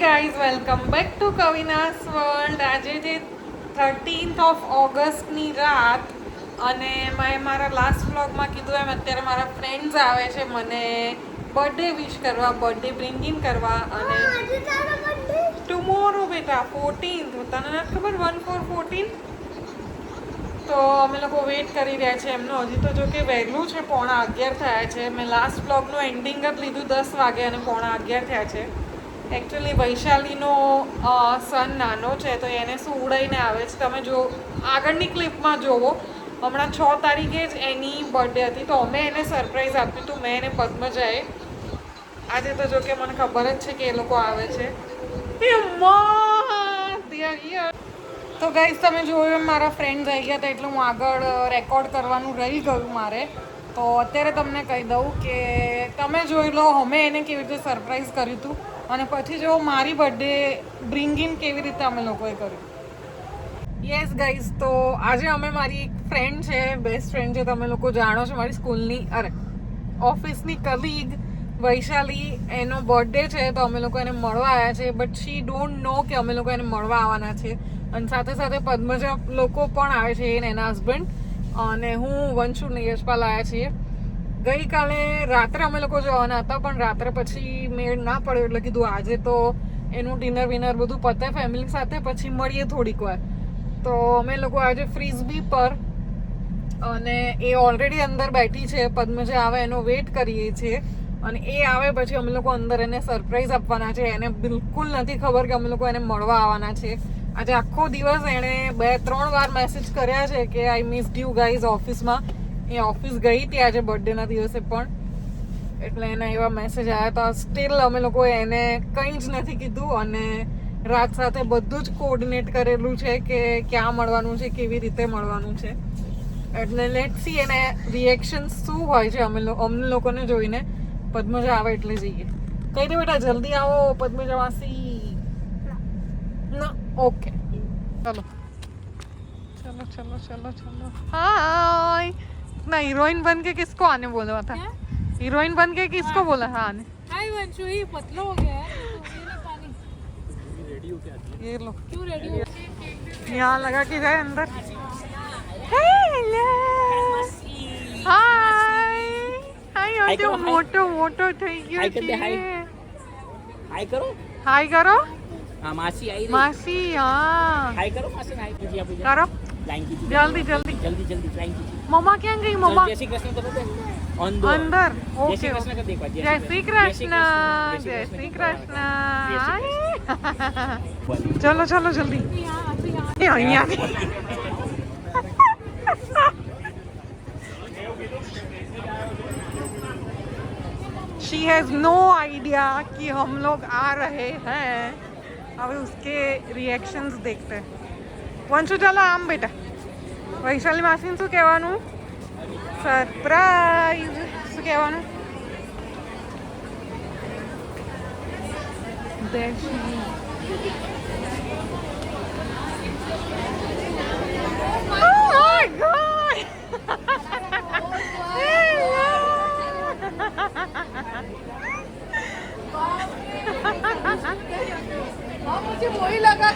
Guys welcome back to Kavina's world. આજે જે 13th of ઓગસ્ટની રાત અને મેં મારા લાસ્ટ વ્લોગમાં કીધું એમ અત્યારે મારા ફ્રેન્ડ્સ આવે છે મને બર્થડે વિશ કરવા, બર્થડે બ્રિંગિંગ કરવા. અને ટુમોરો બેટા 14th, તને નથી ખબર 1/4/14? તો અમે લોકો વેઇટ કરી રહ્યા છે એમનો. હજી તો જો કે વહેલું છે, 11:15 થયા છે. મેં લાસ્ટ વ્લોગનું એન્ડિંગ જ લીધું 10 વાગે અને 11:15 થયા છે. એકચ્યુઅલી વૈશાલીનો સન નાનો છે તો એને શું ઉડાઈને આવે છે તમે જો આગળની ક્લિપમાં જોવો. હમણાં 6 તારીખે જ એની બર્થડે હતી તો અમે એને સરપ્રાઈઝ આપ્યું હતું, મેં એને પદ્મજાએ. આજે તો જો કે મને ખબર જ છે કે એ લોકો આવે છે. તો ગાઈઝ તમે જોયું એમ મારા ફ્રેન્ડ્સ આવી ગયા હતા એટલે હું આગળ રેકોર્ડ કરવાનું રહી ગયું મારે. તો અત્યારે તમને કહી દઉં કે તમે જોઈ લો અમે એને કેવી રીતે સરપ્રાઈઝ કર્યું હતું અને પછી જો મારી બર્થડે બ્રિંગિંગ કેવી રીતે અમે લોકોએ કર્યું. યસ ગાઈઝ, તો આજે અમે મારી એક ફ્રેન્ડ છે, બેસ્ટ ફ્રેન્ડ છે, તમે લોકો જાણો છો, મારી સ્કૂલની ઓફિસની કલીગ વૈશાલી. એનો બર્થડે છે તો અમે લોકો એને મળવા આવ્યા છે. બટ શી ડોન્ટ નો કે અમે લોકો એને મળવા આવવાના છે. અને સાથે સાથે પદ્મજા લોકો પણ આવે છે, એને એના હસબન્ડ અને હું વંશુ ને યશપાલ આવ્યા છીએ. ગઈકાલે રાત્રે અમે લોકો જવાના હતા પણ રાત્રે પછી મેળ ના પડ્યો એટલે કીધું આજે તો એનું ડિનર વિનર બધું પતે ફેમિલી સાથે, પછી મળીએ થોડીક વાર. તો અમે લોકો આજે ફ્રીઝબી પર અને એ ઓલરેડી અંદર બેઠી છે, પદ્મજા આવે એનો વેઇટ કરીએ છીએ. અને એ આવે પછી અમે લોકો અંદર એને સરપ્રાઈઝ આપવાના છે. એને બિલકુલ નથી ખબર કે અમે લોકો એને મળવા આવવાના છે. આજે આખો દિવસ એણે 2-3 વાર મેસેજ કર્યા છે કે આઈ મિસ્ડ યુ ગાઈઝ ઓફિસમાં. એ ઓફિસ ગઈ હતી આજે બર્થડેના દિવસે પણ, એટલે એના એવા મેસેજ આવ્યા હતા. સ્ટીલ અમે લોકો એને કંઈ જ નથી કીધું અને રાત સાથે બધું જ કોર્ડિનેટ કરેલું છે કે ક્યાં મળવાનું છે, કેવી રીતે મળવાનું છે. એટલે લેટ સી એને રિએક્શન શું હોય છે અમને લોકોને જોઈને. પદ્મજા આવે એટલે જઈએ. કહી દે બેટા જલ્દી આવો પદ્મજા માસી. ના ओके चलो चलो चलो चलो चलो हाय. ना हीरोइन बन के किसको आने बोला था? हीरोइन बन के किसको बोला था आने? हाय वंशु, ये पतला हो गया है तो ये नहीं पानी। रेडी हो क्या? ये लो. क्यों रेडी हो? यहाँ लगा के जाए अंदर. हेलो हाय हाय. આજે મોટો મોટો થઈ ગયો છે. हाय करो. हाय करो. हाँ मासी आई रही. मासी हाँ हाय करो मासी. हाय कीजिए आप. करो लाइन कीजिए. जल्दी जल्दी जल्दी जल्दी लाइन कीजिए. मम्मा क्या गई? मम्मा जय श्री कृष्ण करो दे. अंदर. जय ओके श्री कृष्ण का देखो. जय श्री कृष्ण. जय श्री कृष्ण. चलो चलो जल्दी. અહીંયા शी हैज नो आइडिया कि हम लोग आ रहे हैं. अब उसके रिएक्शंस देखते हैं. વંશુ ચાલો આમ બેટા. વૈશાલી માસીને શું કહેવાનું? સરપ્રાઈઝ. શું કહેવાનું? Oh my God! मुझे वही लगा.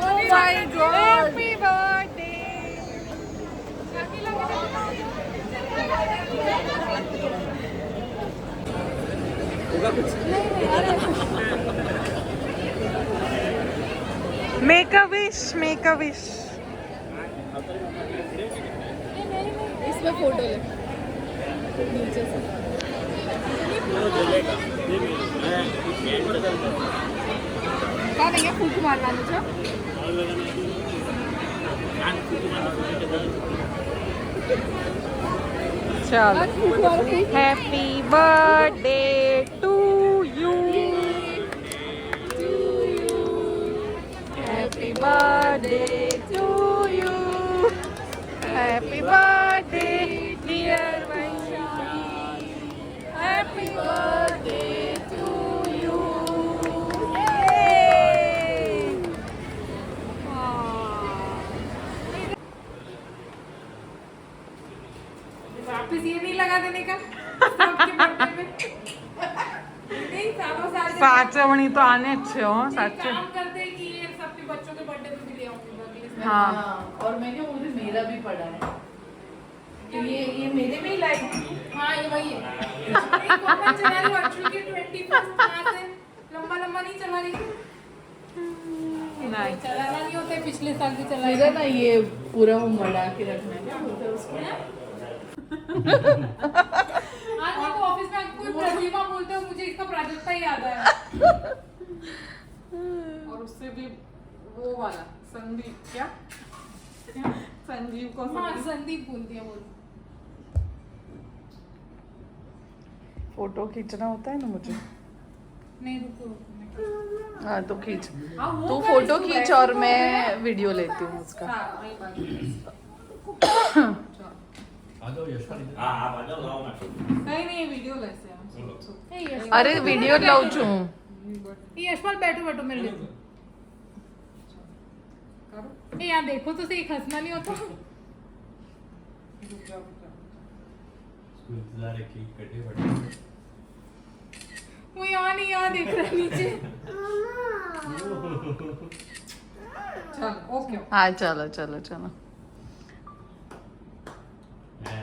Oh my God! Happy birthday! Make a wish, make a wish. इसमें फोटो ले नीचे से. क्या नहीं है फूक मारना मुझे. चलो. Happy birthday to you. Happy birthday to you. Happy birthday dear Vaishali. Happy birthday to you. वापस ये नहीं लगा देने का सबके बर्थडे पे. સાચવણી તો આને જ છે હો સાચે काम करते हैं कि ये सबके बच्चों के बर्थडे पे भी ले आऊंगी हाँ और मैं क्या बोल रही मेरा भी पड़ा है तो ये मेरे में ही लाइक हाँ ये वही है एक कॉमेंट चला रही हूँ अंशु की 21 कहाँ से लंबा लंबा नहीं चला रही नहीं चलाना नहीं होता है, पिछले साल भी चला मेरा ना ये पूरा वो मड़ा के रखना है क्या बोलते हैं उसको आज मेरे को ऑफिस में कोई प्रतिभा बोलते हो मुझे इसका प्राजक्ता ही याद आया और उससे भी वो वाला संदीप क्या संजीव को हाँ संदीप बोलती है बोल फोटो खींचना होता है ना मुझे नहीं रुको हाँ तो खींच तू फोटो खींच और मैं वीडियो लेती हूँ उसका नहीं नहीं वीडियो लेते हैं ए यश अरे वीडियो लाऊ छू ए यशपाल बैठो बैठो मेरे लिए ए यहाँ देखो तो सही हंसना नहीं होता वो यहाँ नहीं यहाँ देख रहा है नीचे चल ओके हाँ चलो चलो चलो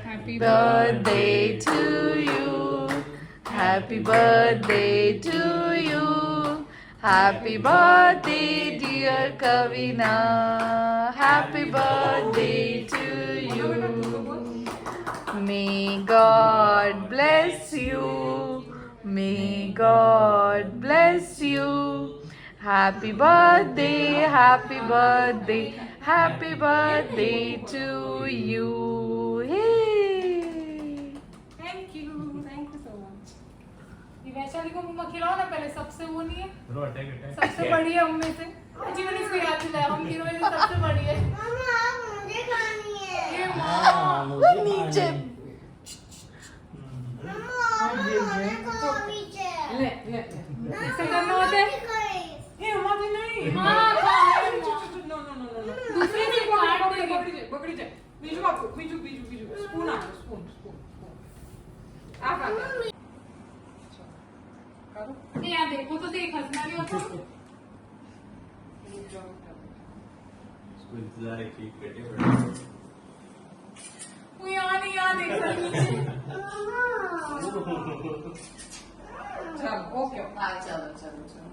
happy birthday to you. Happy birthday to you. Happy birthday, dear Kavina. Happy birthday to you. May God bless you. May God bless you. Happy birthday, happy birthday, happy birthday to you. Hey. Thank you so much ये वैशाली को मुंह खिलाओ ना पहले सबसे वो नहीं है सबसे बड़ी है उनमें से जी मैंने इसको याद दिलाया हम तीनों में से सबसे बड़ी है ये माँ नीचे ले ले ऐसे करना होता है ये हमारी नहीं हाँ हाँ नो नो नो नो दूसरे से काट बकड़ी देगी बकड़ी जाए बीजू आपको बीजू बीजू बीजू स्पून आ स्पून स्पून आप आ करो ये यहाँ देखो तो सही हंसना नहीं होता वो यहाँ नहीं यहाँ देख रहा है नीचे चलो ओके हाँ चलो चलो चलो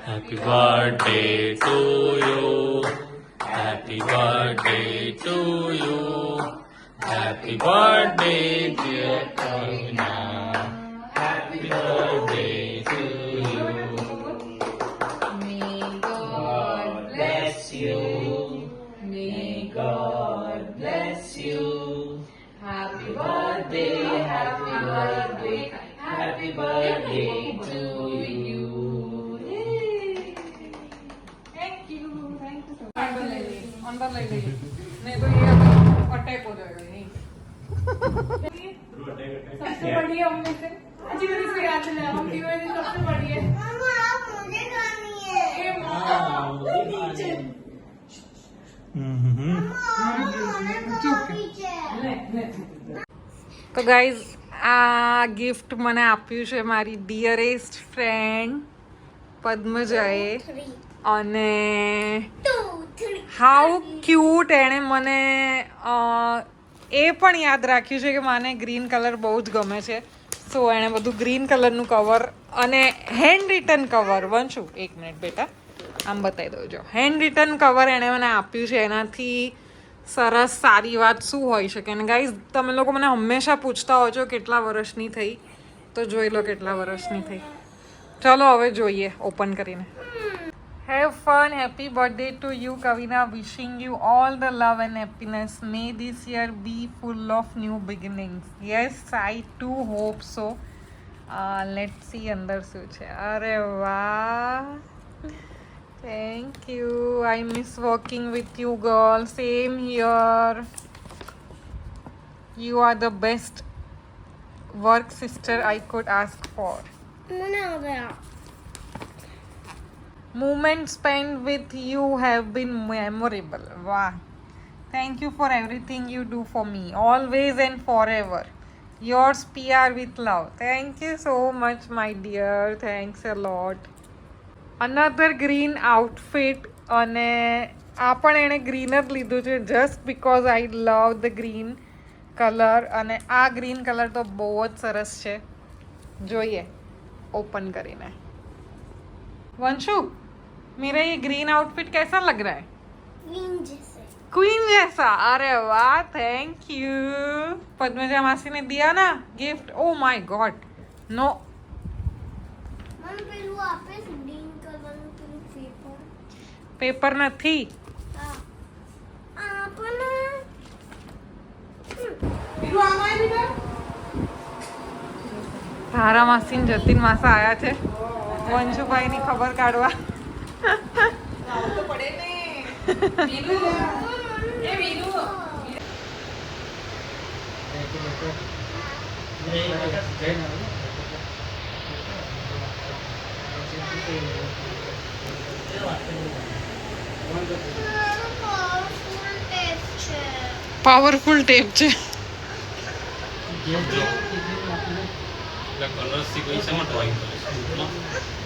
Happy birthday to you. Happy birthday to you. Happy birthday, dear Karina. Happy birthday to you. May God bless you. May God bless you. Happy birthday, happy birthday, happy birthday to you. Thank you so much अंदर ले लीजिए नहीं तो ये attack हो जाएगा यहीं सबसे बड़ी है उनमें से जी मैंने इसको याद दिलाया हम तीनों में से सबसे बड़ी है ये माँ તો ગાઈઝ આ ગિફ્ટ મને આપ્યું છે મારી ડિયરેસ્ટ ફ્રેન્ડ પદ્મજાએ અને હાઉ ક્યુટ એણે મને એ પણ યાદ રાખ્યું છે કે મને ગ્રીન કલર બહુ જ ગમે છે સો એણે બધું ગ્રીન કલરનું કવર અને હેન્ડ રિટન કવર વંશુ એક મિનિટ બેટા આમ બતાવી દઉં જો હેન્ડ રિટન કવર એણે મને આપ્યું છે એનાથી સરસ સારી વાત શું હોઈ શકે અને ગાઈઝ તમે લોકો મને હંમેશા પૂછતા હો છો કેટલા વર્ષની થઈ તો જોઈ લો કેટલા વર્ષની થઈ ચલો હવે જોઈએ ઓપન કરીને have fun happy birthday to you Kavina wishing you all the love and happiness may this year be full of new beginnings yes I too hope so let see અંદર શું છે અરે વાહ Thank you. I miss working with you, girl. Same here. You are the best work sister I could ask for. Moments spent with you have been memorable. Wow. Thank you for everything you do for me, always and forever. Yours PR with love. Thank you so much, my dear. Thanks a lot. Another green outfit અને આ પણ એણે green જ લીધું છે just because I love the green colour. અને આ green colour તો બહુ જ સરસ છે. જોઈએ ओपन કરીને. वंशु मेरा ये ग्रीन आउटफिट कैसा लग रहा है? क्वीन जैसा. अरे वाह, थैंक यू. पद्मजा मासी ने दिया ना gift. Oh my god, no paper નથી. તારા માસી ને જતીન માસા આયા છે વંશુભાઈ ની ખબર કાઢવા. પાવરફુલ ટેપ છે. કલર્સથી કોઈ શેમાં ડ્રોઈંગ કરીશ?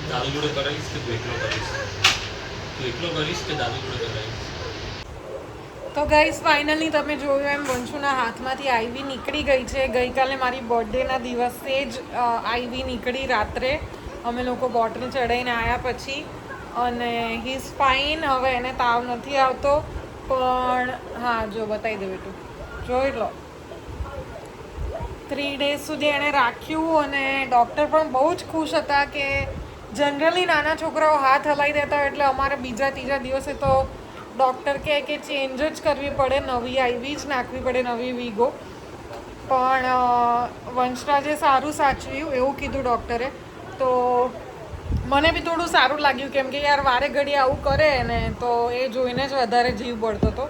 દાદુ જોડે કરાવીશ કે તું એકલો કરીશ? તું એકલો કરીશ કે દાદુ જોડે કરાવીશ? તો ગાઈસ ફાઇનલી તમે જોયું એમ વંશુના હાથમાંથી આઈવી નીકળી ગઈ છે. ગઈકાલે મારી બર્થડેના દિવસે જ આઈવી નીકળી રાત્રે. અમે લોકો બોટલ ચડાવીને આવ્યા પછી. અને હી ઇઝ ફાઇન. હવે એને તાવ નથી આવતો. પણ હા, જો બતાવી દે બેટું, જોઈ લો. 3 days સુધી એણે રાખ્યું અને ડૉક્ટર પણ બહુ જ ખુશ હતા કે જનરલી નાના છોકરાઓ હાથ હલાવી દેતા હોય એટલે અમારે બીજા ત્રીજા દિવસે તો ડૉક્ટર કહે કે ચેન્જ જ કરવી પડે, નવી આઈવી જ નાખવી પડે, નવી વીગો. પણ વંશરાજે સારું સાચવ્યું એવું કીધું ડૉક્ટરે. તો મને બી થોડું સારું લાગ્યું કેમ કે યાર વારે ઘડી આવું કરે ને તો એ જોઈને જ વધારે જીવ બળતો હતો.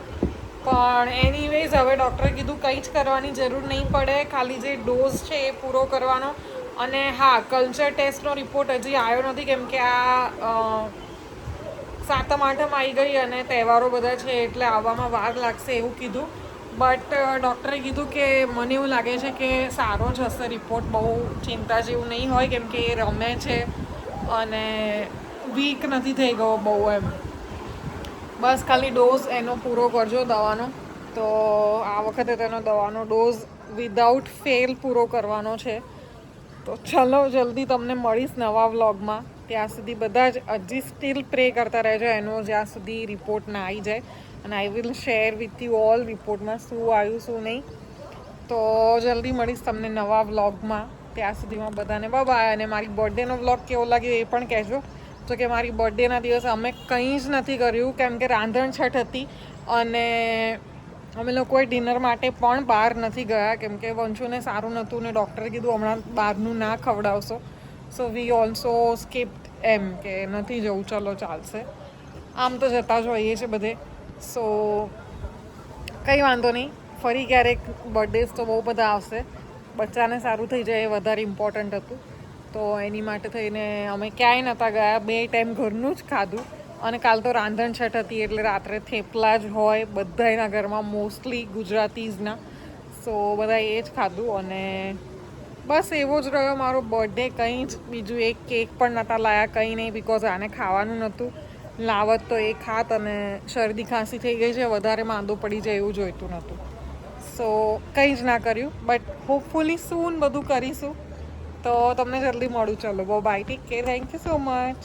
પણ એનીવેઝ હવે ડૉક્ટરે કીધું કંઈ જ કરવાની જરૂર નહીં પડે, ખાલી જે ડોઝ છે એ પૂરો કરવાનો. અને હા, કલ્ચર ટેસ્ટનો રિપોર્ટ હજી આવ્યો નથી કેમ કે આ 7મ 8મ આવી ગઈ અને તહેવારો બધા છે એટલે આવવામાં વાર લાગશે એવું કીધું. બટ ડૉક્ટરે કીધું કે મને એવું લાગે છે કે સારો જ હશે રિપોર્ટ, બહુ ચિંતા જેવું નહીં હોય કેમ કે એ રમે છે અને વીક નથી થઈ ગયો બહુ એમ. બસ ખાલી ડોઝ એનો પૂરો કરજો દવાનો. તો આ વખતે તેનો દવાનો ડોઝ વિધાઉટ ફેલ પૂરો કરવાનો છે. તો ચલો જલ્દી તમને મળીશ નવા વ્લોગમાં. ત્યાં સુધી બધા જ હજી સ્ટીલ પ્રે કરતા રહેજો એનો જ્યાં સુધી રિપોર્ટ ના આવી જાય. અને I will share with you all રિપોર્ટમાં શું આવ્યું શું નહીં. તો જલ્દી મળીશ તમને નવા વ્લોગમાં. ત્યાં સુધીમાં બધાને બાય. અને મારી બર્થડેનો વ્લોગ કેવો લાગ્યો એ પણ કહેજો. તો કે મારી બર્થડેના દિવસે અમે કંઈ જ નથી કર્યું કેમ કે રાંધણછઠ હતી અને અમે લોકોએ ડિનર માટે પણ બહાર નથી ગયા કેમ કે વંશુને સારું નહોતું ને ડૉક્ટરે કીધું હમણાં બહારનું ના ખવડાવશો. સો વી ઓલ્સો સ્કીપ્ડ એમ કે નથી જવું, ચલો ચાલશે. આમ તો જતા જ હોઈએ છે બધે. સો કંઈ વાંધો નહીં, ફરી ક્યારેક બર્થડેઝ તો બહુ બધા આવશે. બચ્ચાને સારું થઈ જાય એ વધારે ઇમ્પોર્ટન્ટ હતું. તો એની માટે થઈને અમે ક્યાંય નહોતા ગયા, 2 ટાઈમ ઘરનું જ ખાધું. અને કાલ તો રાંધણછઠ હતી એટલે રાત્રે થેપલા જ હોય બધાના ઘરમાં, મોસ્ટલી ગુજરાતીઝના. સો બધા એ જ ખાધું અને બસ એવો જ રહ્યો મારો બર્થડે. કંઈ જ બીજું એક કેક પણ નહોતા લાયા, કંઈ નહીં, બિકોઝ આને ખાવાનું નહોતું. લાવત તો એ ખાત અને શરદી ખાંસી થઈ ગઈ છે, વધારે માંદો પડી જાય એવું જોઈતું નહોતું. સો કંઈ જ ના કર્યું. બટ હોપફુલી સૂન બધું કરીશું. તો તમને જલ્દી મળું. ચલો bye, take care, thank you so much.